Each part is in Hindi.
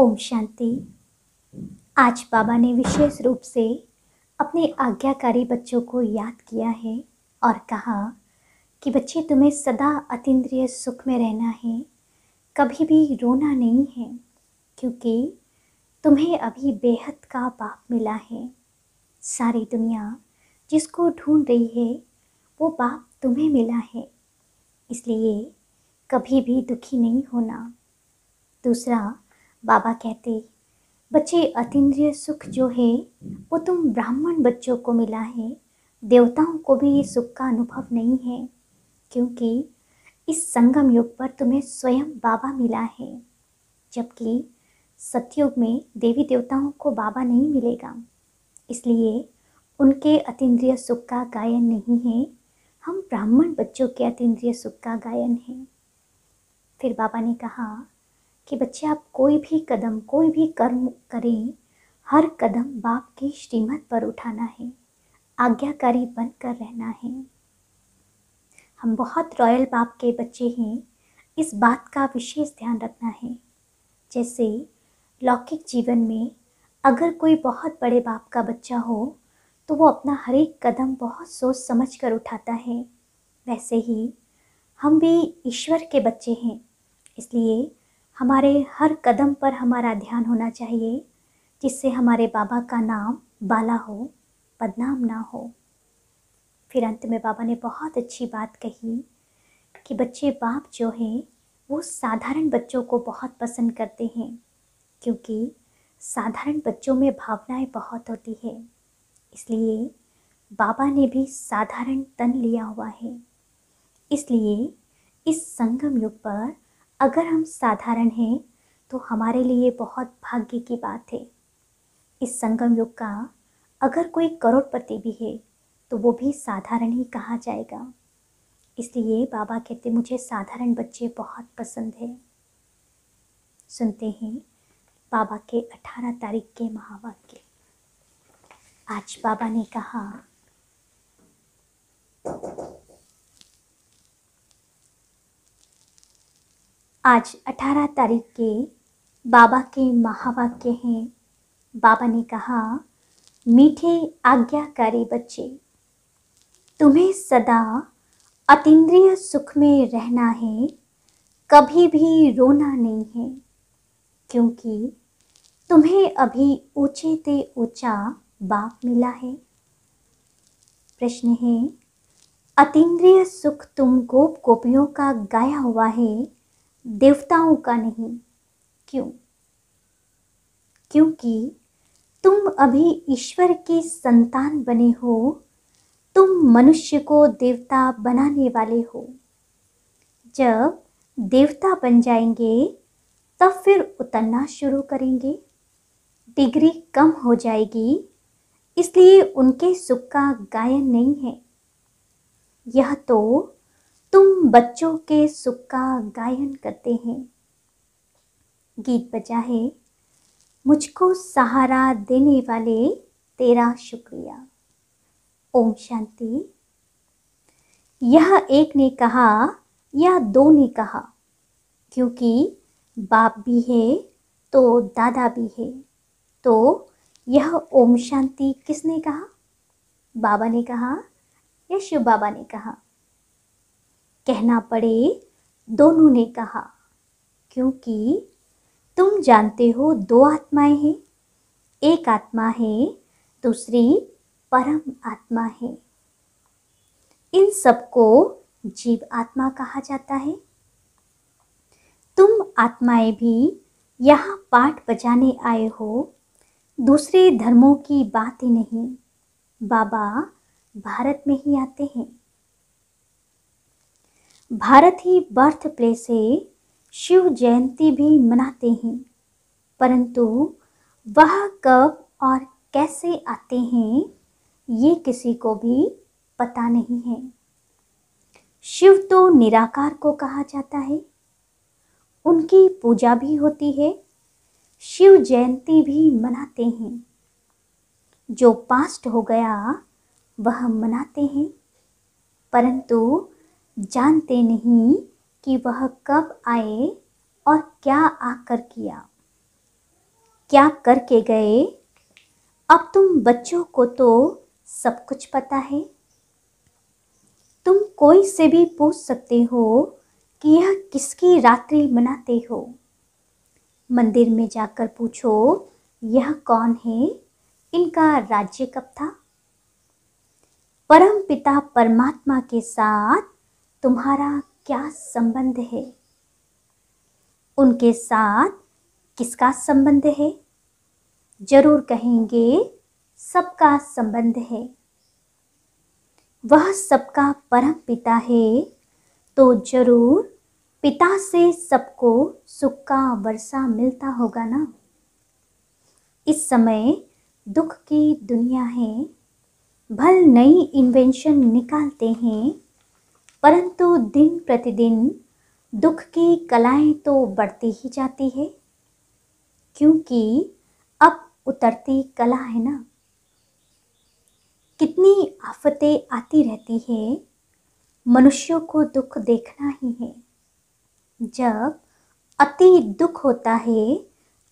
ओम शांति। आज बाबा ने विशेष रूप से अपने आज्ञाकारी बच्चों को याद किया है और कहा कि बच्चे, तुम्हें सदा अतीन्द्रिय सुख में रहना है, कभी भी रोना नहीं है, क्योंकि तुम्हें अभी बेहद का बाप मिला है। सारी दुनिया जिसको ढूंढ रही है वो बाप तुम्हें मिला है, इसलिए कभी भी दुखी नहीं होना। दूसरा, बाबा कहते, बच्चे, अतीन्द्रिय सुख जो है वो तुम ब्राह्मण बच्चों को मिला है, देवताओं को भी ये सुख का अनुभव नहीं है, क्योंकि इस संगम युग पर तुम्हें स्वयं बाबा मिला है, जबकि सतयुग में देवी देवताओं को बाबा नहीं मिलेगा, इसलिए उनके अतीन्द्रिय सुख का गायन नहीं है। हम ब्राह्मण बच्चों के अतीन्द्रिय सुख का गायन है। फिर बाबा ने कहा कि बच्चे, आप कोई भी कदम, कोई भी कर्म करें, हर कदम बाप की श्रीमत पर उठाना है, आज्ञाकारी बनकर रहना है। हम बहुत रॉयल बाप के बच्चे हैं, इस बात का विशेष ध्यान रखना है। जैसे लौकिक जीवन में अगर कोई बहुत बड़े बाप का बच्चा हो तो वो अपना हर एक कदम बहुत सोच समझ कर उठाता है, वैसे ही हम भी ईश्वर के बच्चे हैं, इसलिए हमारे हर कदम पर हमारा ध्यान होना चाहिए, जिससे हमारे बाबा का नाम बाला हो, बदनाम ना हो। फिर अंत में बाबा ने बहुत अच्छी बात कही कि बच्चे, बाप जो हैं वो साधारण बच्चों को बहुत पसंद करते हैं, क्योंकि साधारण बच्चों में भावनाएं बहुत होती है, इसलिए बाबा ने भी साधारण तन लिया हुआ है। इसलिए इस संगम युग पर अगर हम साधारण हैं तो हमारे लिए बहुत भाग्य की बात है। इस संगम युग का अगर कोई करोड़पति भी है तो वो भी साधारण ही कहा जाएगा। इसलिए बाबा कहते, मुझे साधारण बच्चे बहुत पसंद है। सुनते हैं बाबा के 18 तारीख के महावाक्य। आज बाबा ने कहा, आज 18 तारीख के बाबा के महावाक्य हैं। बाबा ने कहा, मीठे आज्ञाकारी बच्चे, तुम्हें सदा अतीन्द्रिय सुख में रहना है, कभी भी रोना नहीं है, क्योंकि तुम्हें अभी ऊंचे से ऊंचा बाप मिला है। प्रश्न है, अतीन्द्रिय सुख तुम गोप गोपियों का गाया हुआ है, देवताओं का नहीं। क्यों? क्योंकि तुम अभी ईश्वर की संतान बने हो, तुम मनुष्य को देवता बनाने वाले हो। जब देवता बन जाएंगे तब फिर उतरना शुरू करेंगे, डिग्री कम हो जाएगी, इसलिए उनके सुख का गायन नहीं है। यह तो तुम बच्चों के सुख का गायन करते हैं। गीत बजा है, मुझको सहारा देने वाले तेरा शुक्रिया। ओम शांति। यह एक ने कहा या दो ने कहा, क्योंकि बाप भी है तो दादा भी है, तो यह ओम शांति किसने कहा? बाबा ने कहा या शिव बाबा ने कहा? कहना पड़े दोनों ने कहा, क्योंकि तुम जानते हो दो आत्माएं हैं, एक आत्मा है, दूसरी परम आत्मा है। इन सबको जीव आत्मा कहा जाता है। तुम आत्माएं भी यहाँ पाठ बजाने आए हो, दूसरे धर्मों की बात ही नहीं। बाबा भारत में ही आते हैं। भारत ही बर्थ प्लेस है, शिव जयंती भी मनाते हैं, परंतु वह कब और कैसे आते हैं ये किसी को भी पता नहीं है। शिव तो निराकार को कहा जाता है, उनकी पूजा भी होती है, शिव जयंती भी मनाते हैं। जो पास्ट हो गया वह मनाते हैं, परंतु जानते नहीं कि वह कब आए और क्या आकर किया। क्या करके गए। अब तुम बच्चों को तो सब कुछ पता है। तुम कोई से भी पूछ सकते हो कि यह किसकी रात्रि मनाते हो। मंदिर में जाकर पूछो, यह कौन है, इनका राज्य कब था। परम पिता परमात्मा के साथ तुम्हारा क्या संबंध है। उनके साथ किसका संबंध है। जरूर कहेंगे सबका संबंध है। वह सबका परम पिता है तो जरूर पिता से सबको सुख का वर्षा मिलता होगा ना। इस समय दुख की दुनिया है। भल नई इन्वेंशन निकालते हैं, परंतु दिन प्रतिदिन दुख की कलाएं तो बढ़ती ही जाती है, क्योंकि अब उतरती कला है ना। कितनी आफतें आती रहती है, मनुष्यों को दुख देखना ही है। जब अति दुख होता है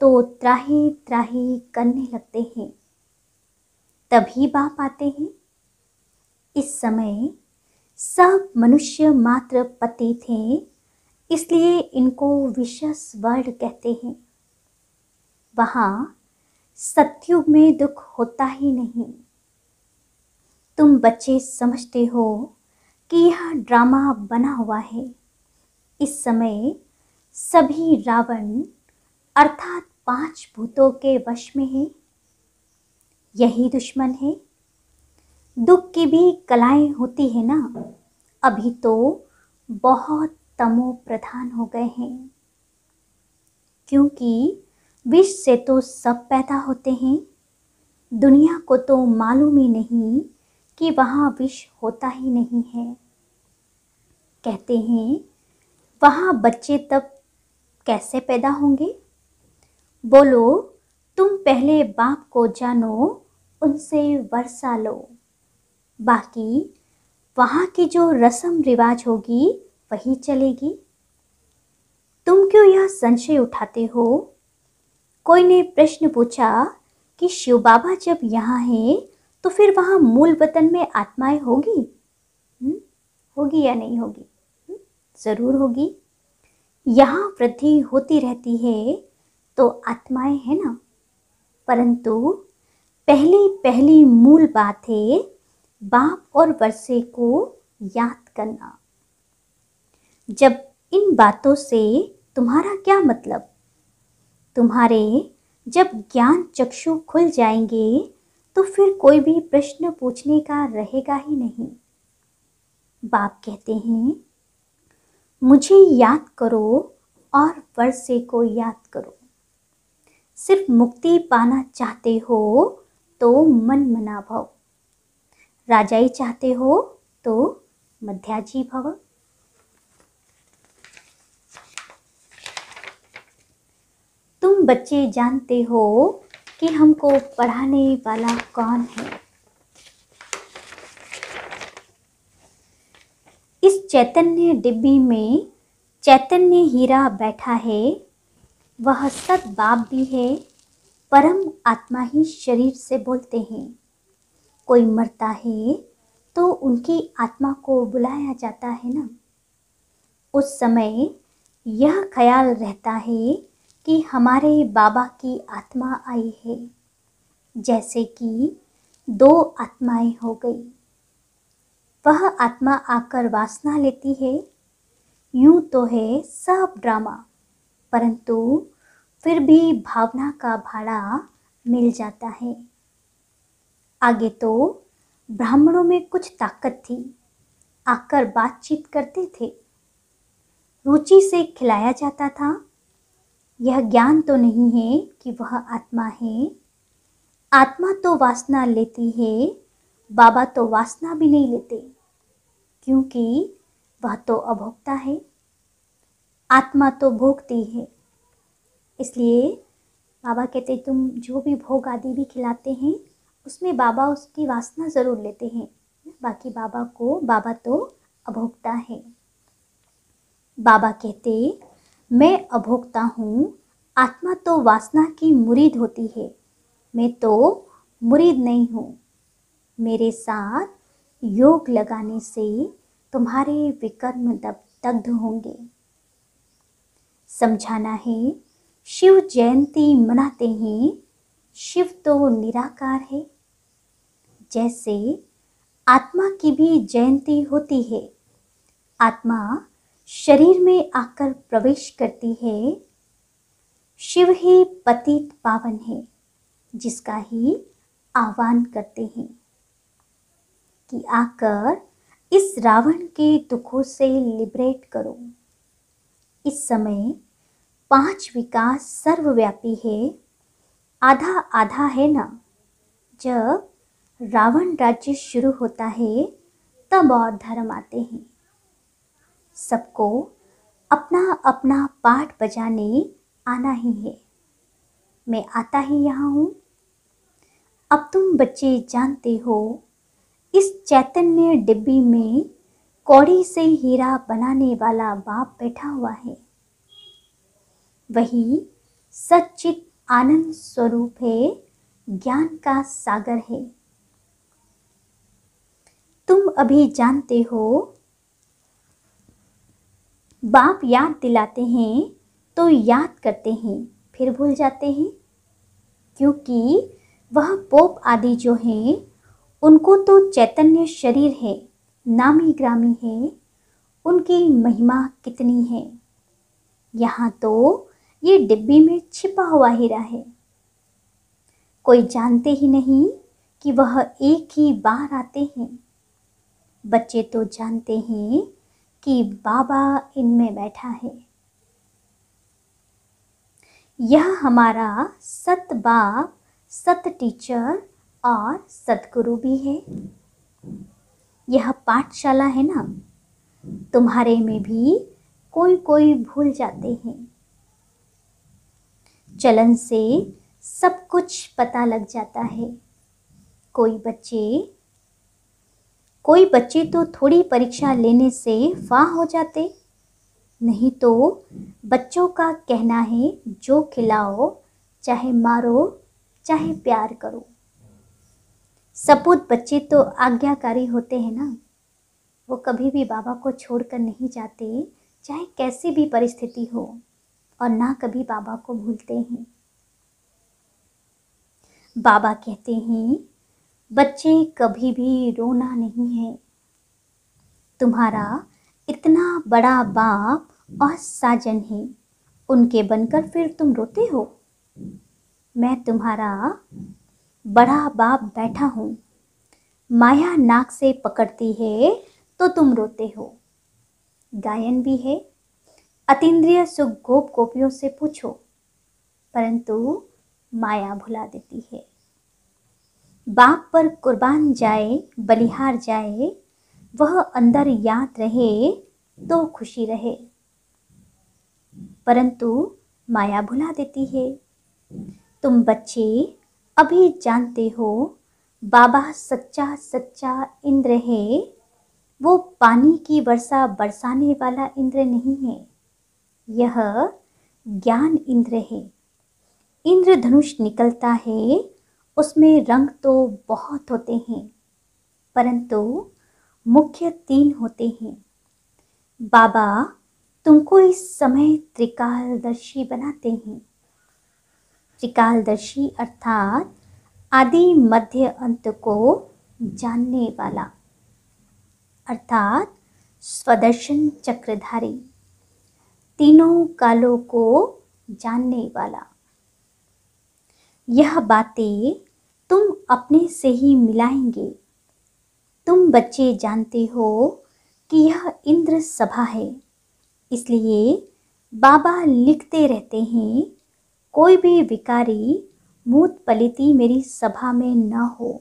तो त्राही त्राही करने लगते हैं, तभी बाप आते हैं। इस समय सब मनुष्य मात्र पति थे, इसलिए इनको विशेष वर्ड कहते हैं। वहाँ सतयुग में दुख होता ही नहीं। तुम बच्चे समझते हो कि यह ड्रामा बना हुआ है। इस समय सभी रावण अर्थात 5 भूतों के वश में है। यही दुश्मन है। दुख की भी कलाएं होती है ना। अभी तो बहुत तमो प्रधान हो गए हैं, क्योंकि विष से तो सब पैदा होते हैं। दुनिया को तो मालूम ही नहीं कि वहाँ विष होता ही नहीं है। कहते हैं वहाँ बच्चे तब कैसे पैदा होंगे। बोलो, तुम पहले बाप को जानो, उनसे वर्षा लो। बाकी वहाँ की जो रस्म रिवाज होगी वही चलेगी। तुम क्यों यह संशय उठाते हो। कोई ने प्रश्न पूछा कि शिव बाबा जब यहाँ हैं तो फिर वहाँ मूल वतन में आत्माएं होगी। होगी या नहीं होगी। जरूर होगी। यहाँ वृद्धि होती रहती है तो आत्माएं हैं ना। परंतु पहली पहली मूल बात है बाप और वर्षे को याद करना। जब इन बातों से तुम्हारा क्या मतलब। तुम्हारे जब ज्ञान चक्षु खुल जाएंगे तो फिर कोई भी प्रश्न पूछने का रहेगा ही नहीं। बाप कहते हैं मुझे याद करो और वर्षे को याद करो। सिर्फ मुक्ति पाना चाहते हो तो मन मना भव। राजाई चाहते हो तो मध्याजी भव। तुम बच्चे जानते हो कि हमको पढ़ाने वाला कौन है। इस चैतन्य डिब्बी में चैतन्य हीरा बैठा है। वह सत बाप भी है। परम आत्मा ही शरीर से बोलते हैं। कोई मरता है तो उनकी आत्मा को बुलाया जाता है ना। उस समय यह ख्याल रहता है कि हमारे बाबा की आत्मा आई है, जैसे कि 2 आत्माएं हो गई। वह आत्मा आकर वासना लेती है। यूं तो है सब ड्रामा, परंतु फिर भी भावना का भाड़ा मिल जाता है। आगे तो ब्राह्मणों में कुछ ताकत थी, आकर बातचीत करते थे, रुचि से खिलाया जाता था। यह ज्ञान तो नहीं है कि वह आत्मा है। आत्मा तो वासना लेती है, बाबा तो वासना भी नहीं लेते, क्योंकि वह तो अभोक्ता है। आत्मा तो भोगती है। इसलिए बाबा कहते तुम जो भी भोग आदि भी खिलाते हैं उसमें बाबा उसकी वासना ज़रूर लेते हैं। बाकी बाबा तो अभोक्ता है। बाबा कहते मैं अभोक्ता हूँ, आत्मा तो वासना की मुरीद होती है, मैं तो मुरीद नहीं हूँ। मेरे साथ योग लगाने से तुम्हारे विकर्म दग्ध होंगे। समझाना है, शिव जयंती मनाते हैं, शिव तो निराकार है। जैसे आत्मा की भी जयंती होती है, आत्मा शरीर में आकर प्रवेश करती है। शिव ही पतित पावन है, जिसका ही आह्वान करते हैं कि आकर इस रावण के दुखों से लिबरेट करो। इस समय 5 विकास सर्वव्यापी है, आधा आधा है ना। जब रावण राज्य शुरू होता है तब और धर्म आते हैं। सबको अपना अपना पाठ बजाने आना ही है। मैं आता ही यहाँ हूँ। अब तुम बच्चे जानते हो, इस चैतन्य डिब्बी में कौड़ी से हीरा बनाने वाला बाप बैठा हुआ है। वही सच्चित आनंद स्वरूप है, ज्ञान का सागर है। तुम अभी जानते हो, बाप याद दिलाते हैं तो याद करते हैं, फिर भूल जाते हैं, क्योंकि वह पोप आदि जो हैं उनको तो चैतन्य शरीर है, नामी ग्रामी है, उनकी महिमा कितनी है। यहाँ तो ये डिब्बी में छिपा हुआ हीरा है, कोई जानते ही नहीं कि वह एक ही बार आते हैं। बच्चे तो जानते हैं कि बाबा इनमें बैठा है। यह हमारा सत बाप, सत टीचर और सतगुरु भी है। यह पाठशाला है ना, तुम्हारे में भी कोई कोई भूल जाते हैं। चलन से सब कुछ पता लग जाता है। कोई बच्चे तो थोड़ी परीक्षा लेने से फाह हो जाते, नहीं तो बच्चों का कहना है जो खिलाओ, चाहे मारो चाहे प्यार करो। सपूत बच्चे तो आज्ञाकारी होते हैं ना, वो कभी भी बाबा को छोड़कर नहीं जाते, चाहे कैसी भी परिस्थिति हो, और ना कभी बाबा को भूलते हैं। बाबा कहते हैं, बच्चे कभी भी रोना नहीं है। तुम्हारा इतना बड़ा बाप और साजन है, उनके बनकर फिर तुम रोते हो। मैं तुम्हारा बड़ा बाप बैठा हूँ, माया नाक से पकड़ती है तो तुम रोते हो। गायन भी है, अतीन्द्रिय सुख गोप गोपियों से पूछो, परंतु माया भुला देती है। बाप पर कुर्बान जाए, बलिहार जाए, वह अंदर याद रहे तो खुशी रहे, परंतु माया भुला देती है। तुम बच्चे अभी जानते हो, बाबा सच्चा सच्चा इंद्र है। वो पानी की वर्षा बरसाने वाला इंद्र नहीं है, यह ज्ञान इंद्र है। इंद्रधनुष निकलता है, उसमें रंग तो बहुत होते हैं, परंतु मुख्य 3 होते हैं। बाबा तुमको इस समय त्रिकालदर्शी बनाते हैं। त्रिकालदर्शी अर्थात आदि मध्य अंत को जानने वाला, अर्थात स्वदर्शन चक्रधारी, तीनों कालों को जानने वाला। यह बातें तुम अपने से ही मिलाएंगे। तुम बच्चे जानते हो कि यह इंद्र सभा है, इसलिए बाबा लिखते रहते हैं, कोई भी विकारी मूत पलिती मेरी सभा में न हो।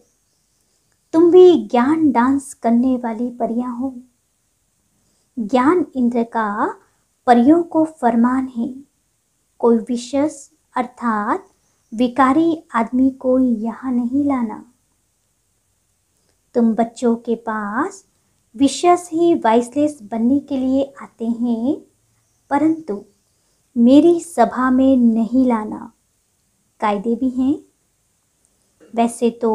तुम भी ज्ञान डांस करने वाली परियां हो। ज्ञान इंद्र का परियों को फरमान है, कोई विशेष अर्थात विकारी आदमी को यहाँ नहीं लाना। तुम बच्चों के पास विशेष ही वाइसलेस बनने के लिए आते हैं, परंतु मेरी सभा में नहीं लाना कायदे भी हैं। वैसे तो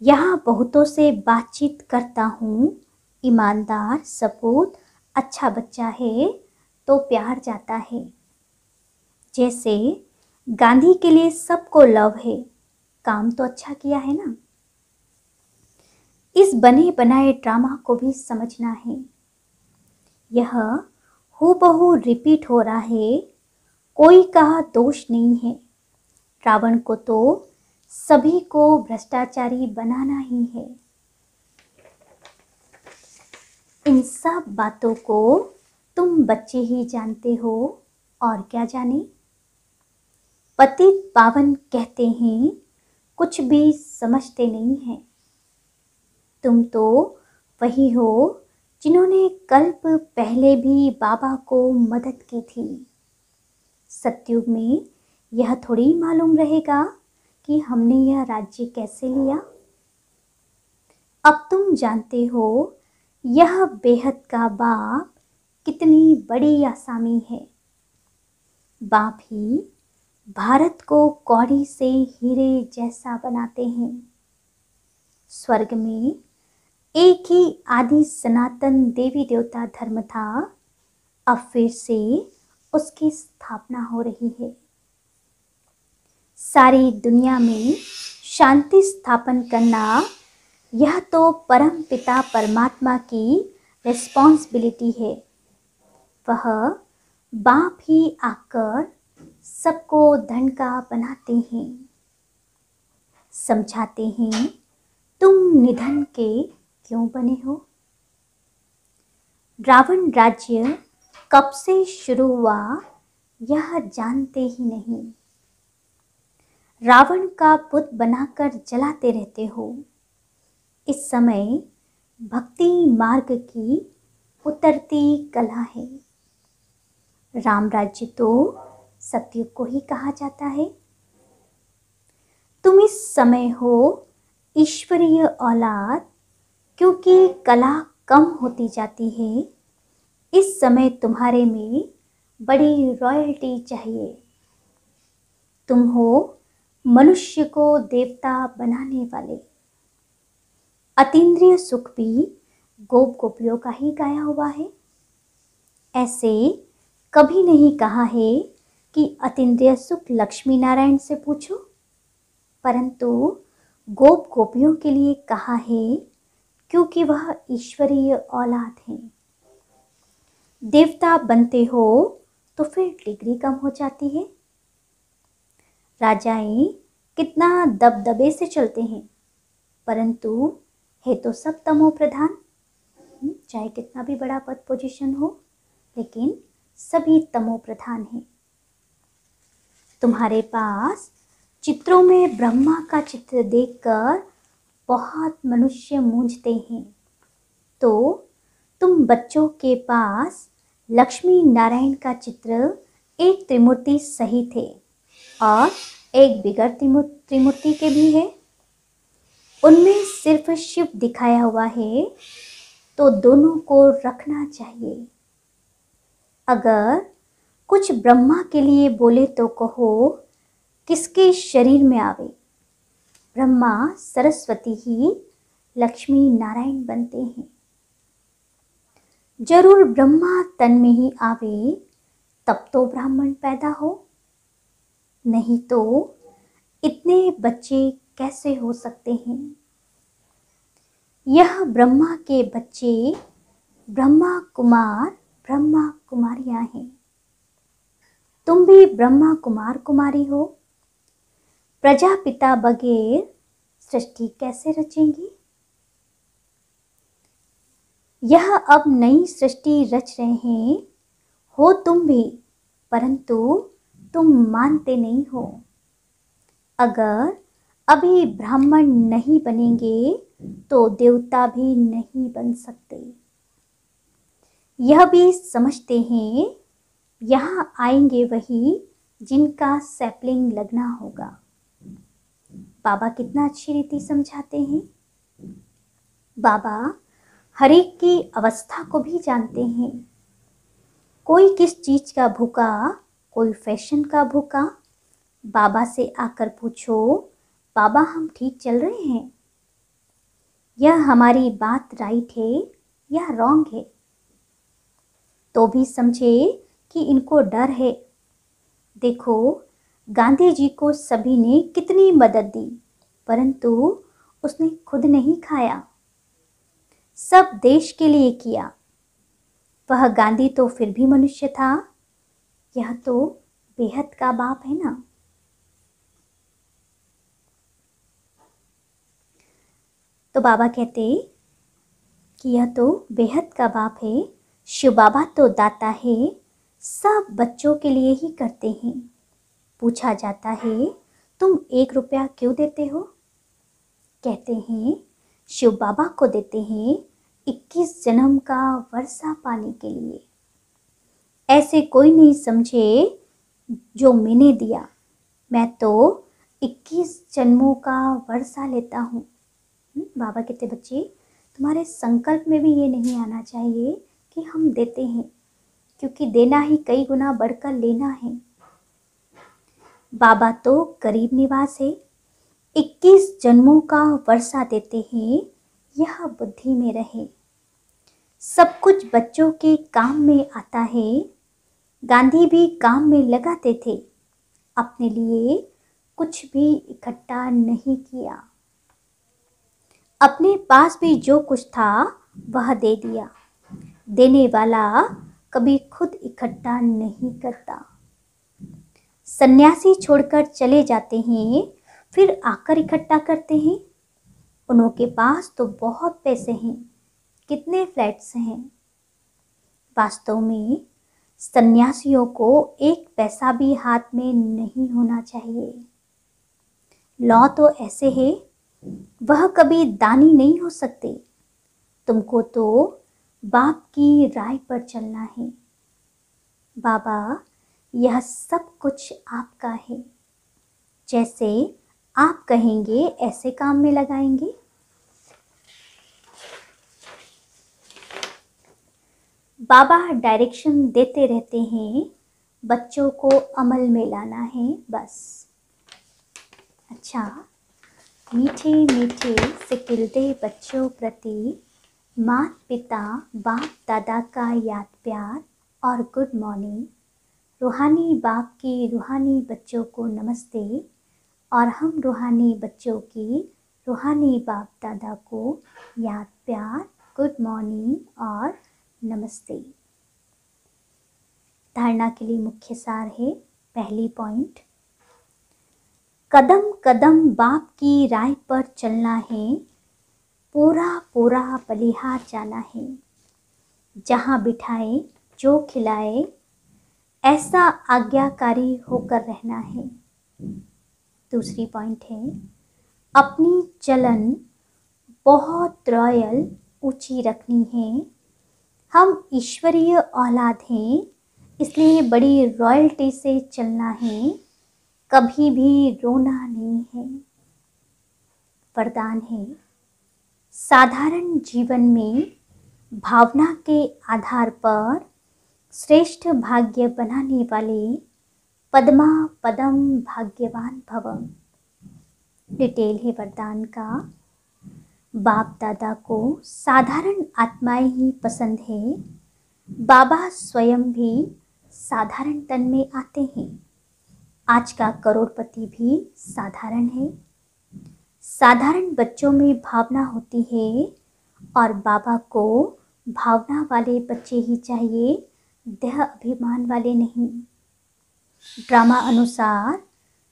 यहाँ बहुतों से बातचीत करता हूँ, ईमानदार, सपूत, अच्छा बच्चा है तो प्यार जाता है। जैसे गांधी के लिए सबको लव है, काम तो अच्छा किया है ना। इस बने बनाए ड्रामा को भी समझना है। यह हूबहू रिपीट हो रहा है, कोई कहा दोष नहीं है। रावण को तो सभी को भ्रष्टाचारी बनाना ही है। इन सब बातों को तुम बच्चे ही जानते हो, और क्या जाने। पतित पावन कहते हैं, कुछ भी समझते नहीं हैं। तुम तो वही हो जिन्होंने कल्प पहले भी बाबा को मदद की थी। सतयुग में यह थोड़ी मालूम रहेगा कि हमने यह राज्य कैसे लिया। अब तुम जानते हो यह बेहद का बाप कितनी बड़ी आसामी है। बाप ही भारत को कौड़ी से हीरे जैसा बनाते हैं। स्वर्ग में एक ही आदि सनातन देवी देवता धर्म था, अब फिर से उसकी स्थापना हो रही है। सारी दुनिया में शांति स्थापन करना यह तो परम पिता परमात्मा की रिस्पॉन्सिबिलिटी है। वह बाप ही आकर सबको धन का बनाते हैं, समझाते हैं तुम निधन के क्यों बने हो। रावण राज्य कब से शुरू हुआ यह जानते ही नहीं। रावण का पुत बनाकर जलाते रहते हो। इस समय भक्ति मार्ग की उतरती कला है। राम राज्य तो सतयुग को ही कहा जाता है। तुम इस समय हो ईश्वरीय औलाद, क्योंकि कला कम होती जाती है। इस समय तुम्हारे में बड़ी रॉयल्टी चाहिए। तुम हो मनुष्य को देवता बनाने वाले। अतीन्द्रिय सुख भी गोप गोपियों का ही गाया हुआ है। ऐसे कभी नहीं कहा है कि अतीन्द्रिय सुख लक्ष्मी नारायण से पूछो, परंतु गोप गोपियों के लिए कहा है क्योंकि वह ईश्वरीय औलाद हैं। देवता बनते हो तो फिर डिग्री कम हो जाती है। राजाएं कितना दबदबे से चलते हैं, परंतु है तो सब तमो प्रधान। चाहे कितना भी बड़ा पद पोजीशन हो, लेकिन सभी तमो प्रधान हैं। तुम्हारे पास चित्रों में ब्रह्मा का चित्र देखकर बहुत मनुष्य मूंझते हैं, तो तुम बच्चों के पास लक्ष्मी नारायण का चित्र एक त्रिमूर्ति सही थे और एक बिगड़ त्रिमूर्ति के भी है। उनमें सिर्फ शिव दिखाया हुआ है, तो दोनों को रखना चाहिए। अगर कुछ ब्रह्मा के लिए बोले तो कहो किसके शरीर में आवे। ब्रह्मा सरस्वती ही लक्ष्मी नारायण बनते हैं। जरूर ब्रह्मा तन में ही आवे तब तो ब्राह्मण पैदा हो, नहीं तो इतने बच्चे कैसे हो सकते हैं। यह ब्रह्मा के बच्चे ब्रह्मा कुमार ब्रह्मा कुमारियां हैं। तुम भी ब्रह्मा कुमार कुमारी हो। प्रजापिता बगैर सृष्टि कैसे रचेंगी। यह अब नई सृष्टि रच रहे हैं हो तुम भी, परंतु तुम मानते नहीं हो। अगर अभी ब्राह्मण नहीं बनेंगे तो देवता भी नहीं बन सकते। यह भी समझते हैं यहाँ आएंगे वही जिनका सैपलिंग लगना होगा। बाबा कितना अच्छी रीति समझाते हैं। बाबा हर एक की अवस्था को भी जानते हैं। कोई किस चीज का भूखा, कोई फैशन का भूखा बाबा से आकर पूछो, बाबा हम ठीक चल रहे हैं, यह हमारी बात राइट है या रॉन्ग है, तो भी समझे कि इनको डर है। देखो गांधी जी को सभी ने कितनी मदद दी, परंतु उसने खुद नहीं खाया, सब देश के लिए किया। वह गांधी तो फिर भी मनुष्य था, यह तो बेहद का बाप है ना। तो बाबा कहते कि यह तो बेहद का बाप है, शिव बाबा तो दाता है, सब बच्चों के लिए ही करते हैं। पूछा जाता है तुम 1 रुपया क्यों देते हो? कहते हैं शिव बाबा को देते हैं 21 जन्म का वर्षा पाने के लिए। ऐसे कोई नहीं समझे जो मैंने दिया, मैं तो 21 जन्मों का वर्षा लेता हूँ। बाबा कहते बच्चे तुम्हारे संकल्प में भी ये नहीं आना चाहिए कि हम देते हैं, क्योंकि देना ही कई गुना बढ़कर लेना है। बाबा तो गरीब निवास है, 21 जन्मों का वर्षा देते हैं, यह बुद्धि में रहे। सब कुछ बच्चों के काम में आता है। गांधी भी काम में लगाते थे, अपने लिए कुछ भी इकट्ठा नहीं किया, अपने पास भी जो कुछ था वह दे दिया। देने वाला कभी खुद इकट्ठा नहीं करता। सन्यासी छोड़कर चले जाते हैं, फिर आकर इकट्ठा करते हैं। उनके पास तो बहुत पैसे हैं, कितने फ्लैट्स हैं। वास्तव में सन्यासियों को 1 पैसा भी हाथ में नहीं होना चाहिए। लॉ तो ऐसे है, वह कभी दानी नहीं हो सकते। तुमको तो बाप की राय पर चलना है। बाबा यह सब कुछ आपका है, जैसे आप कहेंगे ऐसे काम में लगाएंगे। बाबा डायरेक्शन देते रहते हैं, बच्चों को अमल में लाना है बस। अच्छा, मीठे मीठे सिकिलते बच्चों प्रति माता पिता बाप दादा का याद प्यार और गुड मॉर्निंग। रूहानी बाप की रूहानी बच्चों को नमस्ते, और हम रूहानी बच्चों की रूहानी बाप दादा को याद प्यार, गुड मॉर्निंग और नमस्ते। धारणा के लिए मुख्य सार है, पहली पॉइंट, कदम कदम बाप की राय पर चलना है, पूरा पूरा बलिहार जाना है। जहाँ बिठाए जो खिलाए, ऐसा आज्ञाकारी होकर रहना है। दूसरी पॉइंट है, अपनी चलन बहुत रॉयल ऊंची रखनी है। हम ईश्वरीय औलाद हैं, इसलिए बड़ी रॉयल्टी से चलना है, कभी भी रोना नहीं है। वरदान है, साधारण जीवन में भावना के आधार पर श्रेष्ठ भाग्य बनाने वाले पद्मा पदम भाग्यवान भव। डिटेल है वरदान का, बाप दादा को साधारण आत्माएं ही पसंद है। बाबा स्वयं भी साधारण तन में आते हैं। आज का करोड़पति भी साधारण है। साधारण बच्चों में भावना होती है, और बाबा को भावना वाले बच्चे ही चाहिए, देह अभिमान वाले नहीं। ड्रामा अनुसार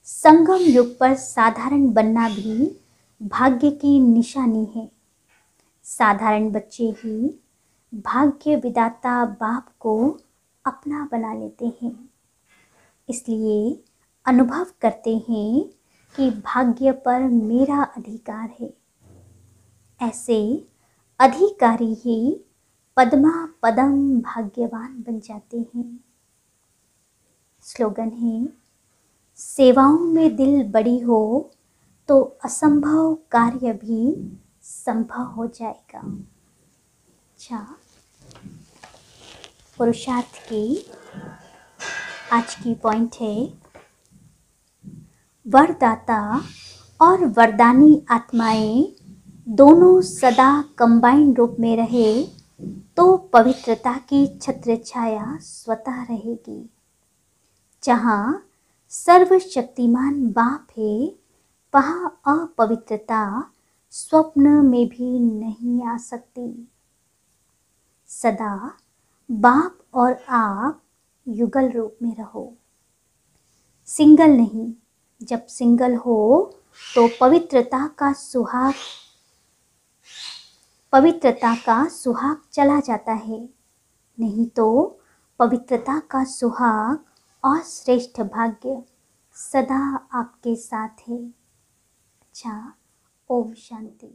संगम युग पर साधारण बनना भी भाग्य की निशानी है। साधारण बच्चे ही भाग्य विदाता बाप को अपना बना लेते हैं, इसलिए अनुभव करते हैं कि भाग्य पर मेरा अधिकार है। ऐसे अधिकारी ही पद्मा पदम भाग्यवान बन जाते हैं। स्लोगन है, सेवाओं में दिल बड़ी हो तो असंभव कार्य भी संभव हो जाएगा। अच्छा, पुरुषार्थ की आज की पॉइंट है, वरदाता और वरदानी आत्माएं दोनों सदा कंबाइन रूप में रहे तो पवित्रता की छत्र छाया स्वतः रहेगी। जहाँ सर्वशक्तिमान बाप है, वहाँ अपवित्रता स्वप्न में भी नहीं आ सकती। सदा बाप और आप युगल रूप में रहो, सिंगल नहीं। जब सिंगल हो तो पवित्रता का सुहाग चला जाता है, नहीं तो पवित्रता का सुहाग और श्रेष्ठ भाग्य सदा आपके साथ है। अच्छा, ओम शांति।